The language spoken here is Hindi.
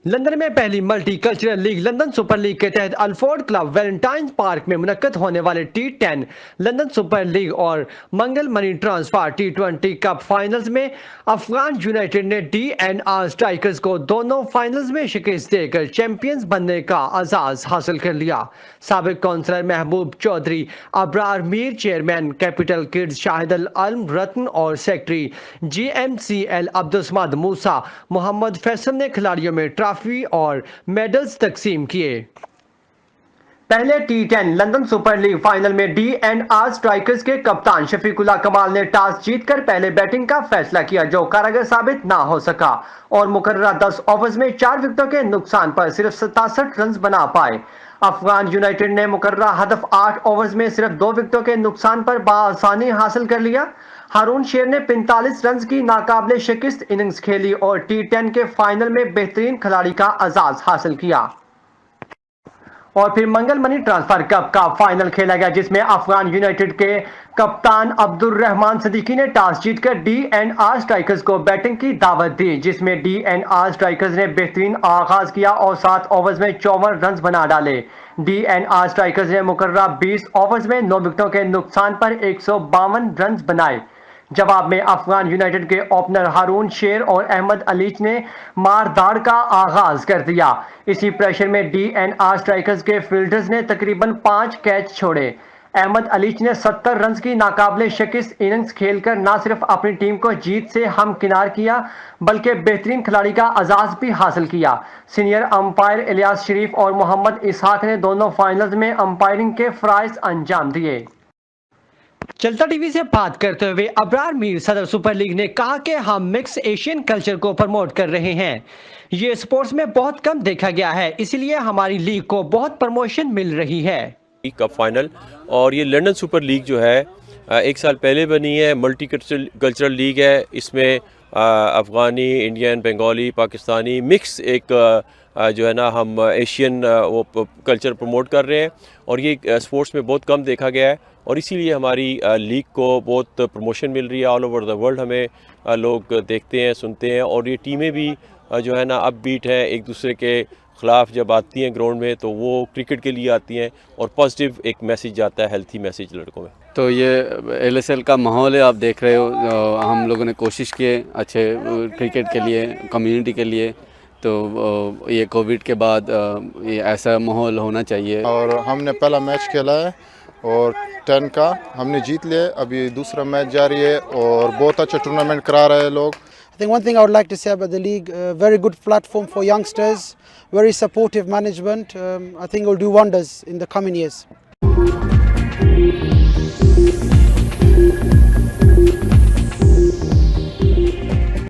लंदन में पहली multi cultural league London super league के तहत अल्फर्ड क्लब वैलेंटाइन पार्क में मुनक्कद होने वाले T10 लंदन सुपर लीग और Mangal money transfer T20 cup finals में अफगान यूनाइटेड ने DNR स्ट्राइकर्स को दोनों फाइनल्स में शिकस्त देकर चैंपियंस बनने का एजाज हासिल कर लिया। साबिक councillor Mehboob Chaudhary, Abrar Mir chairman capital kids Shahid Al Ratan और सेक्रेटरी GMCL अब्दुस्मद मूसा मोहम्मद फैसल ने खिलाड़ियों में ट्रॉफी और मेडल्स तकसीम किए। पहले T10 London super league final में DNR स्ट्राइकर्स के कप्तान शफीकुल्लाह कमाल ने टॉस जीतकर पहले बैटिंग का फैसला किया, जो कारगर साबित ना हो सका और मुकर्ररा 10 ओवर्स में 4 विकेटों के नुकसान पर सिर्फ 67 रन बना पाए। अफगान यूनाइटेड ने मुकर्ररा हदफ 8 ओवर्स में सिर्फ 2 विकेटों के नुकसान पर बाआसानी हासिल कर लिया। हारून शेर ने 45 रन की नाकाबिले शिकस्त इनिंग्स खेली और T10 के फाइनल में बेहतरीन खिलाड़ी का एजाज हासिल किया। और फिर मंगल मनी ट्रांसफर कप का फाइनल खेला गया, जिसमें अफगान यूनाइटेड के कप्तान अब्दुर्रहमान सदीकी ने टॉस जीतकर DNR स्ट्राइकर्स को बैटिंग की दावत दी, जिसमें DNR स्ट्राइकर्स ने बेहतरीन आगाज किया और 7 ओवर्स में 54 रन बना डाले। DNR स्ट्राइकर्स ने मुकर्ररा 20 ओवर्स में 9 विकेटों के नुकसान पर 152 रन बनाए। जवाब में अफगान यूनाइटेड के ओपनर हारून शेर और अहमद अलीच ने मारदार का आगाज कर दिया। इसी प्रेशर में DNR स्ट्राइकर्स के फील्डर्स ने तकरीबन 5 कैच छोड़े। अहमद अलीच ने 70 रन की नाकाबिले शिकस्त इनिंग्स खेलकर न सिर्फ अपनी टीम को जीत से हमकिनार किया, बल्कि बेहतरीन खिलाड़ी का एजाज भी हासिल किया। सीनियर अंपायर इलियास शरीफ और मोहम्मद इसहाक ने दोनों फाइनल्स में अंपायरिंग के फराइज अंजाम दिए। चलता टीवी से बात करते हुए अबरार मीर सदर सुपर लीग ने कहा कि हम मिक्स एशियन कल्चर को प्रमोट कर रहे हैं। ये स्पोर्ट्स में बहुत कम देखा गया है, इसलिए हमारी लीग को बहुत प्रमोशन मिल रही है। कप फाइनल और ये लंदन सुपर लीग जो है 1 साल पहले बनी है, मल्टी कल्चरल लीग है। इसमें अफ़गानी, इंडियन, बंगाली, पाकिस्तानी मिक्स एक जो है ना हम एशियन वो कल्चर प्रमोट कर रहे हैं और ये स्पोर्ट्स में बहुत कम देखा गया है और इसीलिए हमारी लीग को बहुत प्रमोशन मिल रही है। ऑल ओवर द वर्ल्ड हमें लोग देखते हैं, सुनते हैं और ये टीमें भी जो है ना अपबीट है, एक दूसरे के ख़िलाफ़ जब आती हैं ग्राउंड में तो वो क्रिकेट के लिए आती हैं और पॉजिटिव एक मैसेज जाता है, हेल्थी मैसेज लड़कों में। तो ये LSL का माहौल है, आप देख रहे हो। हम लोगों ने कोशिश किए अच्छे क्रिकेट के लिए, कम्युनिटी के लिए, तो ये कोविड के बाद ये ऐसा माहौल होना चाहिए। और हमने पहला मैच खेला है और 10 का हमने जीत लिया। अभी दूसरा मैच जारी है और बहुत अच्छा टूर्नामेंट करा रहे हैं लोग। I think one thing I would like to say about the league, very good platform for youngsters, very supportive management. I think it will do wonders in the coming years.